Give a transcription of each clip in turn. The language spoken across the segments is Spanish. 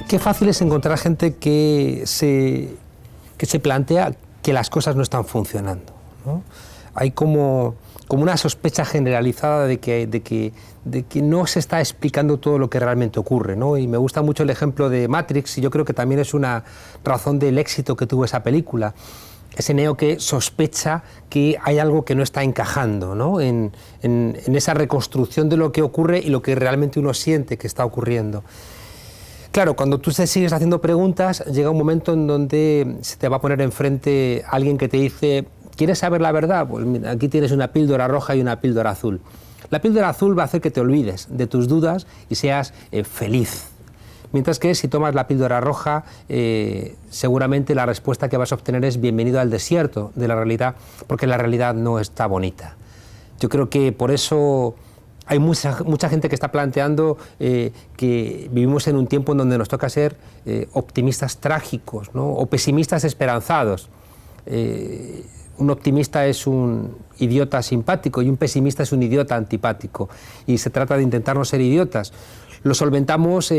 Qué fácil es encontrar gente que se plantea que las cosas no están funcionando, ¿no? Hay como una sospecha generalizada de que no se está explicando todo lo que realmente ocurre, ¿no? Y me gusta mucho el ejemplo de Matrix, y yo creo que también es una razón del éxito que tuvo esa película. Ese Neo que sospecha que hay algo que no está encajando, ¿no? en esa reconstrucción de lo que ocurre y lo que realmente uno siente que está ocurriendo. Claro, cuando tú te sigues haciendo preguntas, llega un momento en donde se te va a poner enfrente alguien que te dice: ¿quieres saber la verdad? Pues mira, aquí tienes una píldora roja y una píldora azul. La píldora azul va a hacer que te olvides de tus dudas y seas feliz. Mientras que si tomas la píldora roja, seguramente la respuesta que vas a obtener es bienvenido al desierto de la realidad, porque la realidad no está bonita. Yo creo que por eso hay mucha gente que está planteando que vivimos en un tiempo en donde nos toca ser optimistas trágicos, ¿no? O pesimistas esperanzados. Un optimista es un idiota simpático y un pesimista es un idiota antipático. Y se trata de intentar no ser idiotas. Lo solventamos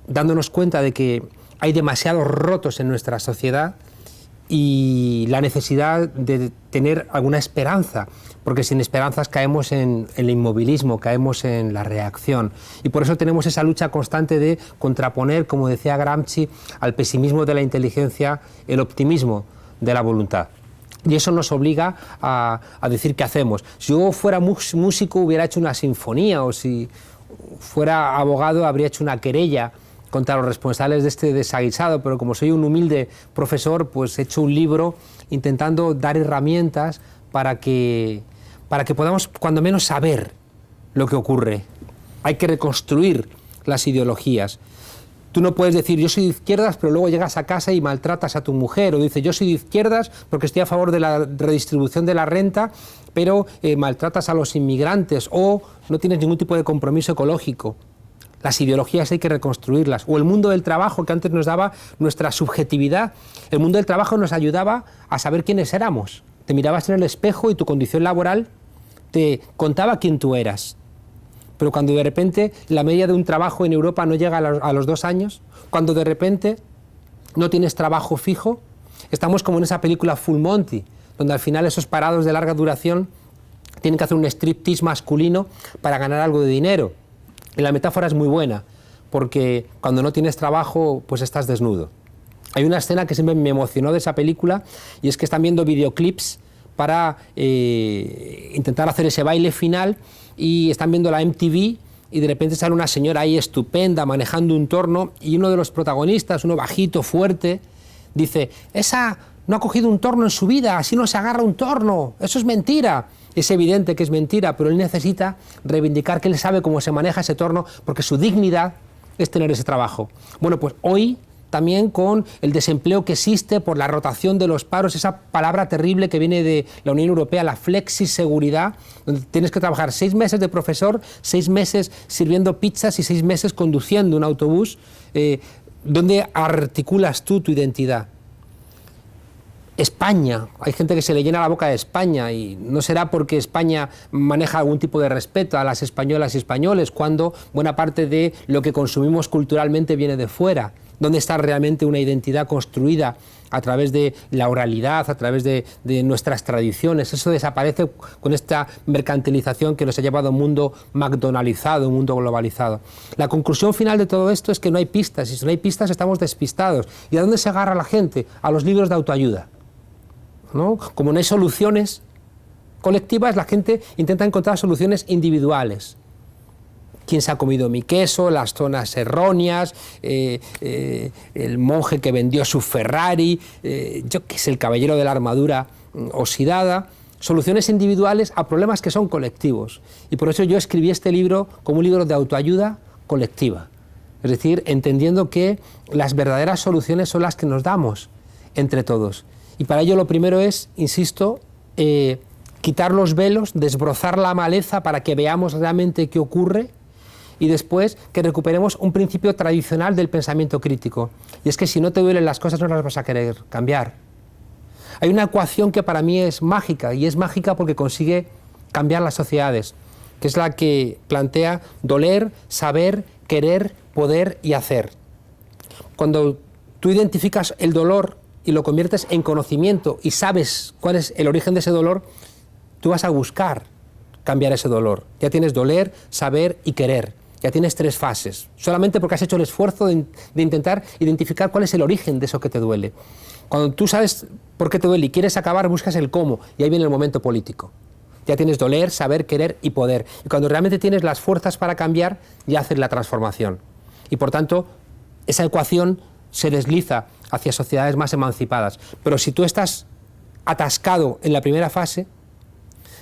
dándonos cuenta de que hay demasiados rotos en nuestra sociedad y la necesidad de tener alguna esperanza, porque sin esperanzas caemos en el inmovilismo, caemos en la reacción. Y por eso tenemos esa lucha constante de contraponer, como decía Gramsci, al pesimismo de la inteligencia, el optimismo de la voluntad. Y eso nos obliga a decir qué hacemos. Si yo fuera músico hubiera hecho una sinfonía, o si fuera abogado habría hecho una querella contra los responsables de este desaguisado, pero como soy un humilde profesor, pues he hecho un libro intentando dar herramientas para que podamos cuando menos saber lo que ocurre. Hay que reconstruir las ideologías. Tú no puedes decir yo soy de izquierdas, pero luego llegas a casa y maltratas a tu mujer, o dices yo soy de izquierdas porque estoy a favor de la redistribución de la renta, pero maltratas a los inmigrantes, o no tienes ningún tipo de compromiso ecológico. Las ideologías hay que reconstruirlas. O el mundo del trabajo, que antes nos daba nuestra subjetividad. El mundo del trabajo nos ayudaba a saber quiénes éramos. Te mirabas en el espejo y tu condición laboral te contaba quién tú eras. Pero cuando de repente la media de un trabajo en Europa no llega a los 2 años, cuando de repente no tienes trabajo fijo, estamos como en esa película Full Monty, donde al final esos parados de larga duración tienen que hacer un striptease masculino para ganar algo de dinero. Y la metáfora es muy buena, porque cuando no tienes trabajo, pues estás desnudo. Hay una escena que siempre me emocionó de esa película, y es que están viendo videoclips para intentar hacer ese baile final, y están viendo la MTV, y de repente sale una señora ahí estupenda, manejando un torno, y uno de los protagonistas, uno bajito, fuerte, dice: esa no ha cogido un torno en su vida, así no se agarra un torno, eso es mentira. Es evidente que es mentira, pero él necesita reivindicar que él sabe cómo se maneja ese torno, porque su dignidad es tener ese trabajo. Bueno, pues hoy también con el desempleo que existe por la rotación de los paros, esa palabra terrible que viene de la Unión Europea, la flexiseguridad, donde tienes que trabajar 6 meses de profesor, 6 meses sirviendo pizzas y 6 meses conduciendo un autobús. ¿Dónde articulas tú tu identidad? España, hay gente que se le llena la boca de España, y no será porque España maneja algún tipo de respeto a las españolas y españoles, cuando buena parte de lo que consumimos culturalmente viene de fuera. ¿Dónde está realmente una identidad construida a través de la oralidad, a través de nuestras tradiciones? Eso desaparece con esta mercantilización que nos ha llevado a un mundo McDonaldizado, un mundo globalizado. La conclusión final de todo esto es que no hay pistas, y si no hay pistas estamos despistados. ¿Y a dónde se agarra la gente? A los libros de autoayuda, ¿no? Como no hay soluciones colectivas, la gente intenta encontrar soluciones individuales. ¿Quién se ha comido mi queso? Las zonas erróneas, el monje que vendió su Ferrari, yo qué sé, el caballero de la armadura oxidada. Soluciones individuales a problemas que son colectivos. Y por eso yo escribí este libro como un libro de autoayuda colectiva. Es decir, entendiendo que las verdaderas soluciones son las que nos damos entre todos. Y para ello lo primero es, insisto, quitar los velos, desbrozar la maleza para que veamos realmente qué ocurre, y después que recuperemos un principio tradicional del pensamiento crítico. Y es que si no te duelen las cosas no las vas a querer cambiar. Hay una ecuación que para mí es mágica, y es mágica porque consigue cambiar las sociedades, que es la que plantea doler, saber, querer, poder y hacer. Cuando tú identificas el dolor y lo conviertes en conocimiento y sabes cuál es el origen de ese dolor, tú vas a buscar cambiar ese dolor. Ya tienes doler, saber y querer. Ya tienes 3 fases, solamente porque has hecho el esfuerzo de intentar identificar cuál es el origen de eso que te duele. Cuando tú sabes por qué te duele y quieres acabar, buscas el cómo, y ahí viene el momento político. Ya tienes doler, saber, querer y poder. Y cuando realmente tienes las fuerzas para cambiar, ya haces la transformación. Y por tanto, esa ecuación se desliza hacia sociedades más emancipadas. Pero si tú estás atascado en la primera fase,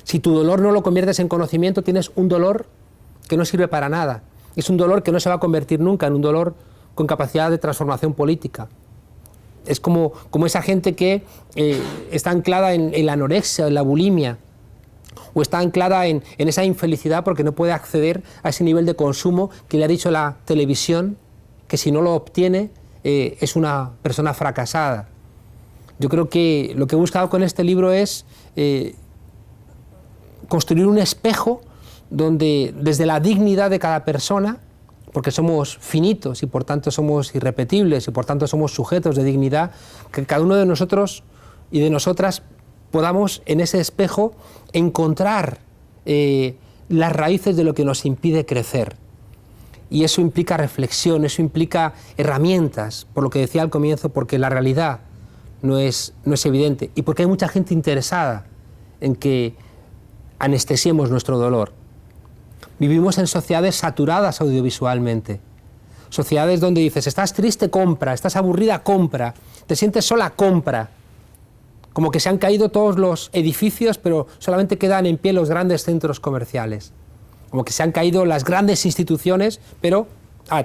si tu dolor no lo conviertes en conocimiento, tienes un dolor que no sirve para nada. Es un dolor que no se va a convertir nunca en un dolor con capacidad de transformación política. Es como esa gente que está anclada en la anorexia, en la bulimia, o está anclada en esa infelicidad porque no puede acceder a ese nivel de consumo que le ha dicho la televisión, que si no lo obtiene es una persona fracasada. Yo creo que lo que he buscado con este libro es construir un espejo donde desde la dignidad de cada persona, porque somos finitos y por tanto somos irrepetibles y por tanto somos sujetos de dignidad, que cada uno de nosotros y de nosotras podamos en ese espejo encontrar las raíces de lo que nos impide crecer. Y eso implica reflexión, eso implica herramientas, por lo que decía al comienzo, porque la realidad no es evidente y porque hay mucha gente interesada en que anestesiemos nuestro dolor. Vivimos en sociedades saturadas audiovisualmente, sociedades donde dices, estás triste, compra, estás aburrida, compra, te sientes sola, compra. Como que se han caído todos los edificios, pero solamente quedan en pie los grandes centros comerciales. Como que se han caído las grandes instituciones, pero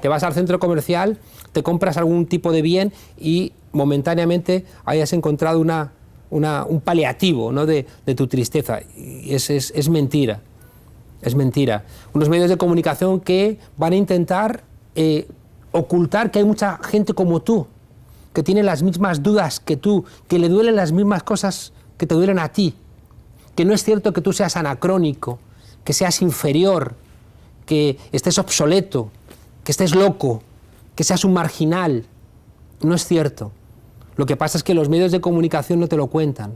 te vas al centro comercial, te compras algún tipo de bien y momentáneamente hayas encontrado un paliativo, ¿no?, de tu tristeza. Y es mentira. Es mentira. Unos medios de comunicación que van a intentar ocultar que hay mucha gente como tú, que tiene las mismas dudas que tú, que le duelen las mismas cosas que te duelen a ti, que no es cierto que tú seas anacrónico, que seas inferior, que estés obsoleto, que estés loco, que seas un marginal. No es cierto. Lo que pasa es que los medios de comunicación no te lo cuentan.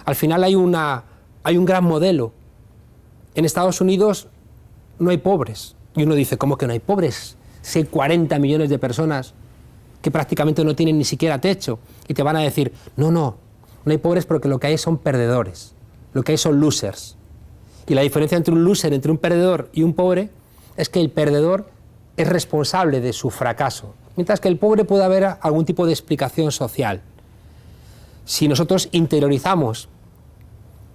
Al final hay un gran modelo. En Estados Unidos no hay pobres. Y uno dice, ¿cómo que no hay pobres? Si hay 40 millones de personas que prácticamente no tienen ni siquiera techo. Y te van a decir, no hay pobres porque lo que hay son perdedores. Lo que hay son losers. Y la diferencia entre un loser, entre un perdedor y un pobre, es que el perdedor es responsable de su fracaso, mientras que el pobre puede haber algún tipo de explicación social. Si nosotros interiorizamos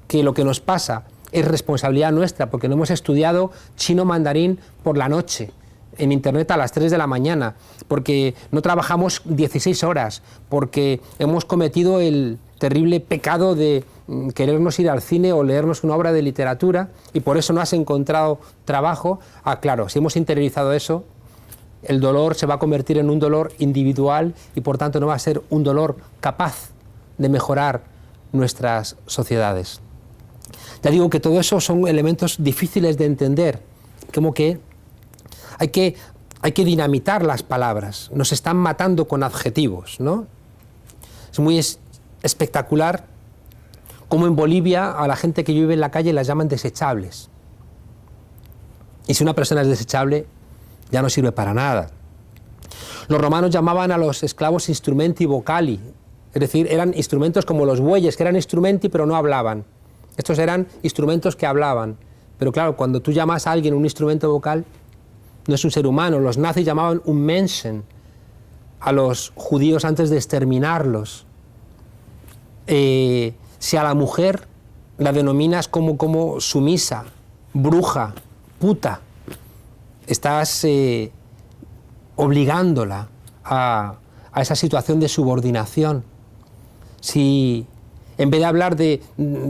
que lo que nos pasa es responsabilidad nuestra, porque no hemos estudiado chino mandarín por la noche, en internet a las 3 de la mañana, porque no trabajamos 16 horas, porque hemos cometido el terrible pecado de querernos ir al cine o leernos una obra de literatura y por eso no has encontrado trabajo. Claro, si hemos interiorizado eso, el dolor se va a convertir en un dolor individual y por tanto no va a ser un dolor capaz de mejorar nuestras sociedades. Ya digo que todo eso son elementos difíciles de entender, como que hay que dinamitar las palabras, nos están matando con adjetivos, ¿no? Es muy espectacular cómo en Bolivia a la gente que vive en la calle las llaman desechables. Y si una persona es desechable, ya no sirve para nada. Los romanos llamaban a los esclavos instrumenti vocali, es decir, eran instrumentos como los bueyes, que eran instrumenti pero no hablaban. Estos eran instrumentos que hablaban. Pero claro, cuando tú llamas a alguien un instrumento vocal, no es un ser humano. Los nazis llamaban un Menschen a los judíos antes de exterminarlos. Si a la mujer la denominas como sumisa, bruja, puta, estás obligándola a esa situación de subordinación. Si en vez de hablar de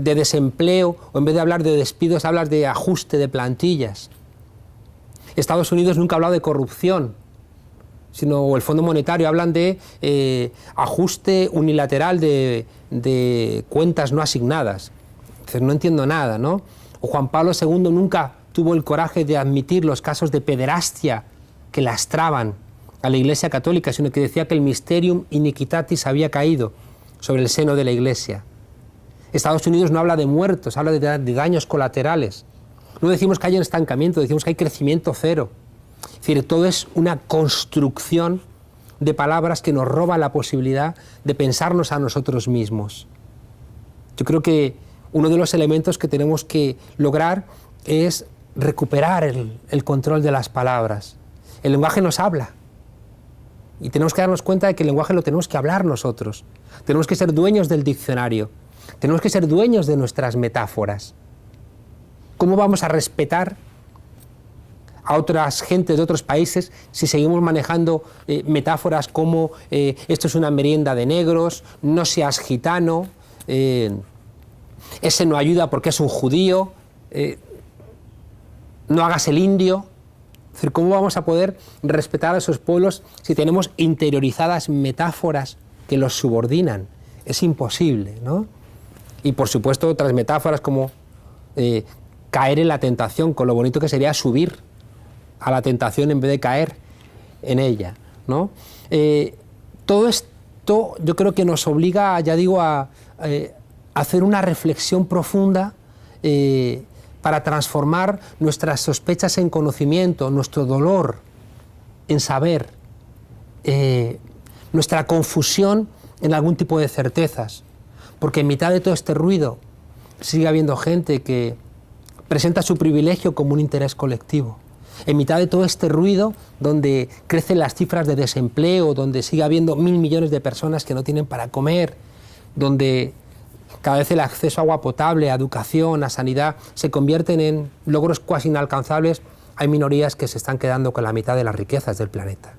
desempleo o en vez de hablar de despidos, hablas de ajuste de plantillas. Estados Unidos nunca ha hablado de corrupción, sino el Fondo Monetario hablan de ajuste unilateral de cuentas no asignadas. Entonces no entiendo nada, ¿no? O Juan Pablo II nunca tuvo el coraje de admitir los casos de pederastia que lastraban a la Iglesia Católica, sino que decía que el mysterium iniquitatis había caído sobre el seno de la Iglesia. Estados Unidos no habla de muertos, habla de daños colaterales. No decimos que hay un estancamiento, decimos que hay crecimiento cero. Es decir, todo es una construcción de palabras que nos roba la posibilidad de pensarnos a nosotros mismos. Yo creo que uno de los elementos que tenemos que lograr es recuperar el control de las palabras. El lenguaje nos habla y tenemos que darnos cuenta de que el lenguaje lo tenemos que hablar nosotros. Tenemos que ser dueños del diccionario, tenemos que ser dueños de nuestras metáforas. ¿Cómo vamos a respetar a otras gentes de otros países si seguimos manejando metáforas como esto es una merienda de negros, no seas gitano, ese no ayuda porque es un judío, no hagas el indio? Es decir, ¿cómo vamos a poder respetar a esos pueblos si tenemos interiorizadas metáforas que los subordinan? Es imposible, ¿no? Y por supuesto otras metáforas como caer en la tentación, con lo bonito que sería subir a la tentación en vez de caer en ella, ¿no? Todo esto yo creo que nos obliga, ya digo, a hacer una reflexión profunda para transformar nuestras sospechas en conocimiento, nuestro dolor en saber, nuestra confusión en algún tipo de certezas, porque en mitad de todo este ruido sigue habiendo gente que presenta su privilegio como un interés colectivo. En mitad de todo este ruido, donde crecen las cifras de desempleo, donde sigue habiendo 1.000 millones de personas que no tienen para comer, donde cada vez el acceso a agua potable, a educación, a sanidad, se convierten en logros casi inalcanzables, hay minorías que se están quedando con la mitad de las riquezas del planeta.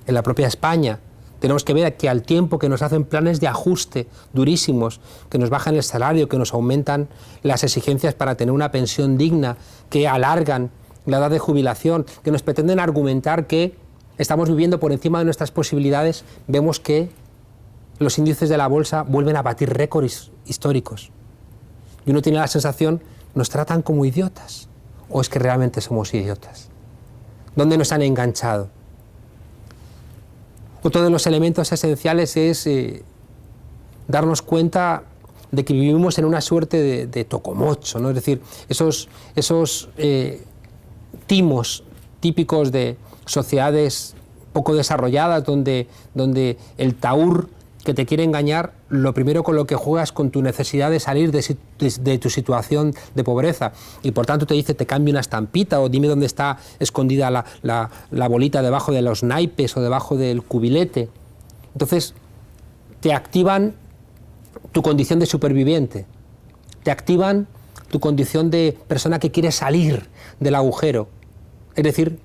En la propia España tenemos que ver que al tiempo que nos hacen planes de ajuste durísimos, que nos bajan el salario, que nos aumentan las exigencias para tener una pensión digna, que alargan la edad de jubilación, que nos pretenden argumentar que estamos viviendo por encima de nuestras posibilidades, vemos que los índices de la bolsa vuelven a batir récords históricos. Y uno tiene la sensación, ¿nos tratan como idiotas? ¿O es que realmente somos idiotas? ¿Dónde nos han enganchado? Otro de los elementos esenciales es darnos cuenta de que vivimos en una suerte de tocomocho, ¿no? Es decir, esos timos típicos de sociedades poco desarrolladas, donde el taur que te quiere engañar, lo primero con lo que juegas con tu necesidad de salir de tu situación de pobreza, y por tanto te dice te cambio una estampita o dime dónde está escondida la bolita debajo de los naipes o debajo del cubilete. Entonces te activan tu condición de superviviente, te activan tu condición de persona que quiere salir del agujero, es decir,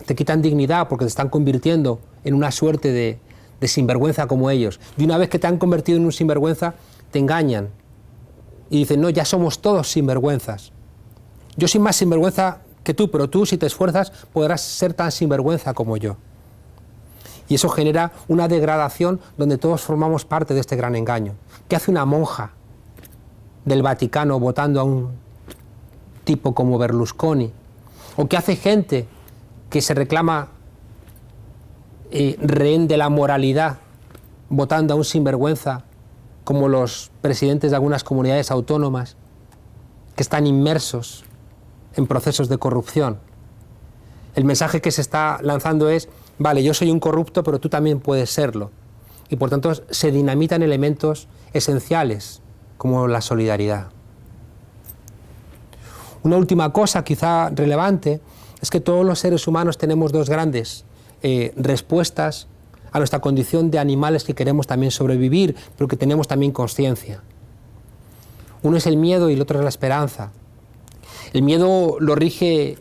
te quitan dignidad porque te están convirtiendo en una suerte de sinvergüenza como ellos. Y una vez que te han convertido en un sinvergüenza, te engañan y dicen, no, ya somos todos sinvergüenzas. Yo soy más sinvergüenza que tú, pero tú, si te esfuerzas, podrás ser tan sinvergüenza como yo. Y eso genera una degradación donde todos formamos parte de este gran engaño. ¿Qué hace una monja del Vaticano votando a un tipo como Berlusconi? ¿O qué hace gente que se reclama rehén de la moralidad votando a un sinvergüenza como los presidentes de algunas comunidades autónomas que están inmersos en procesos de corrupción? El mensaje que se está lanzando es, vale, yo soy un corrupto, pero tú también puedes serlo. Y por tanto se dinamitan elementos esenciales como la solidaridad. Una última cosa quizá relevante es que todos los seres humanos tenemos dos grandes respuestas a nuestra condición de animales que queremos también sobrevivir, pero que tenemos también conciencia. Uno es el miedo y el otro es la esperanza. El miedo lo rige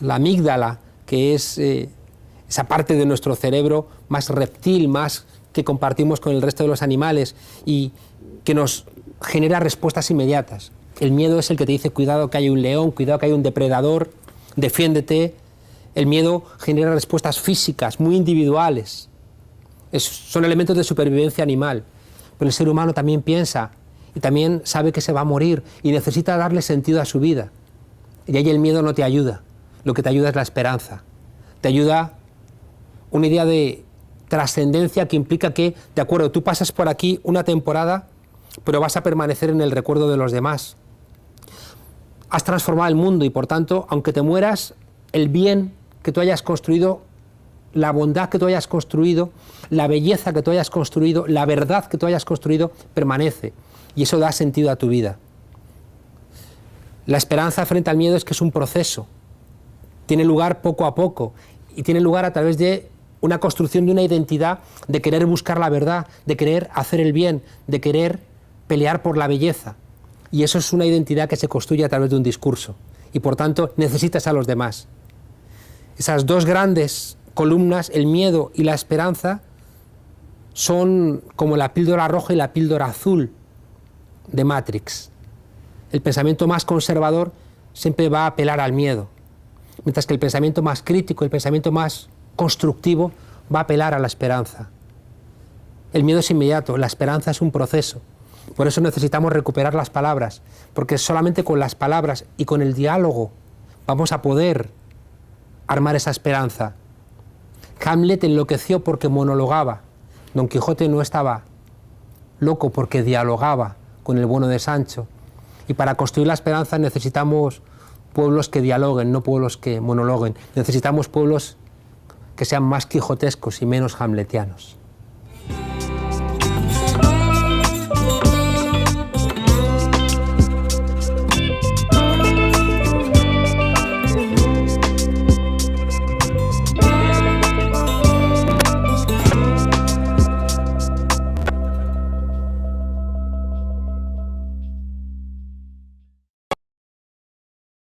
la amígdala, que es esa parte de nuestro cerebro más reptil, más que compartimos con el resto de los animales y que nos genera respuestas inmediatas. El miedo es el que te dice cuidado que hay un león, cuidado que hay un depredador, defiéndete. El miedo genera respuestas físicas muy individuales. Son elementos de supervivencia animal. Pero el ser humano también piensa y también sabe que se va a morir y necesita darle sentido a su vida. Y ahí el miedo no te ayuda. Lo que te ayuda es la esperanza. Te ayuda una idea de trascendencia que implica que, de acuerdo, tú pasas por aquí una temporada, pero vas a permanecer en el recuerdo de los demás. Has transformado el mundo y, por tanto, aunque te mueras, el bien que tú hayas construido, la bondad que tú hayas construido, la belleza que tú hayas construido, la verdad que tú hayas construido, permanece. Y eso da sentido a tu vida. La esperanza frente al miedo es que es un proceso. Tiene lugar poco a poco y tiene lugar a través de una construcción de una identidad, de querer buscar la verdad, de querer hacer el bien, de querer pelear por la belleza. Y eso es una identidad que se construye a través de un discurso. Y por tanto necesitas a los demás. Esas dos grandes columnas, el miedo y la esperanza, son como la píldora roja y la píldora azul de Matrix. El pensamiento más conservador siempre va a apelar al miedo, mientras que el pensamiento más crítico, el pensamiento más constructivo, va a apelar a la esperanza. El miedo es inmediato, la esperanza es un proceso. Por eso necesitamos recuperar las palabras, porque solamente con las palabras y con el diálogo vamos a poder armar esa esperanza. Hamlet enloqueció porque monologaba. Don Quijote no estaba loco porque dialogaba con el bueno de Sancho. Y para construir la esperanza necesitamos pueblos que dialoguen, no pueblos que monologuen. Necesitamos pueblos que sean más quijotescos y menos hamletianos.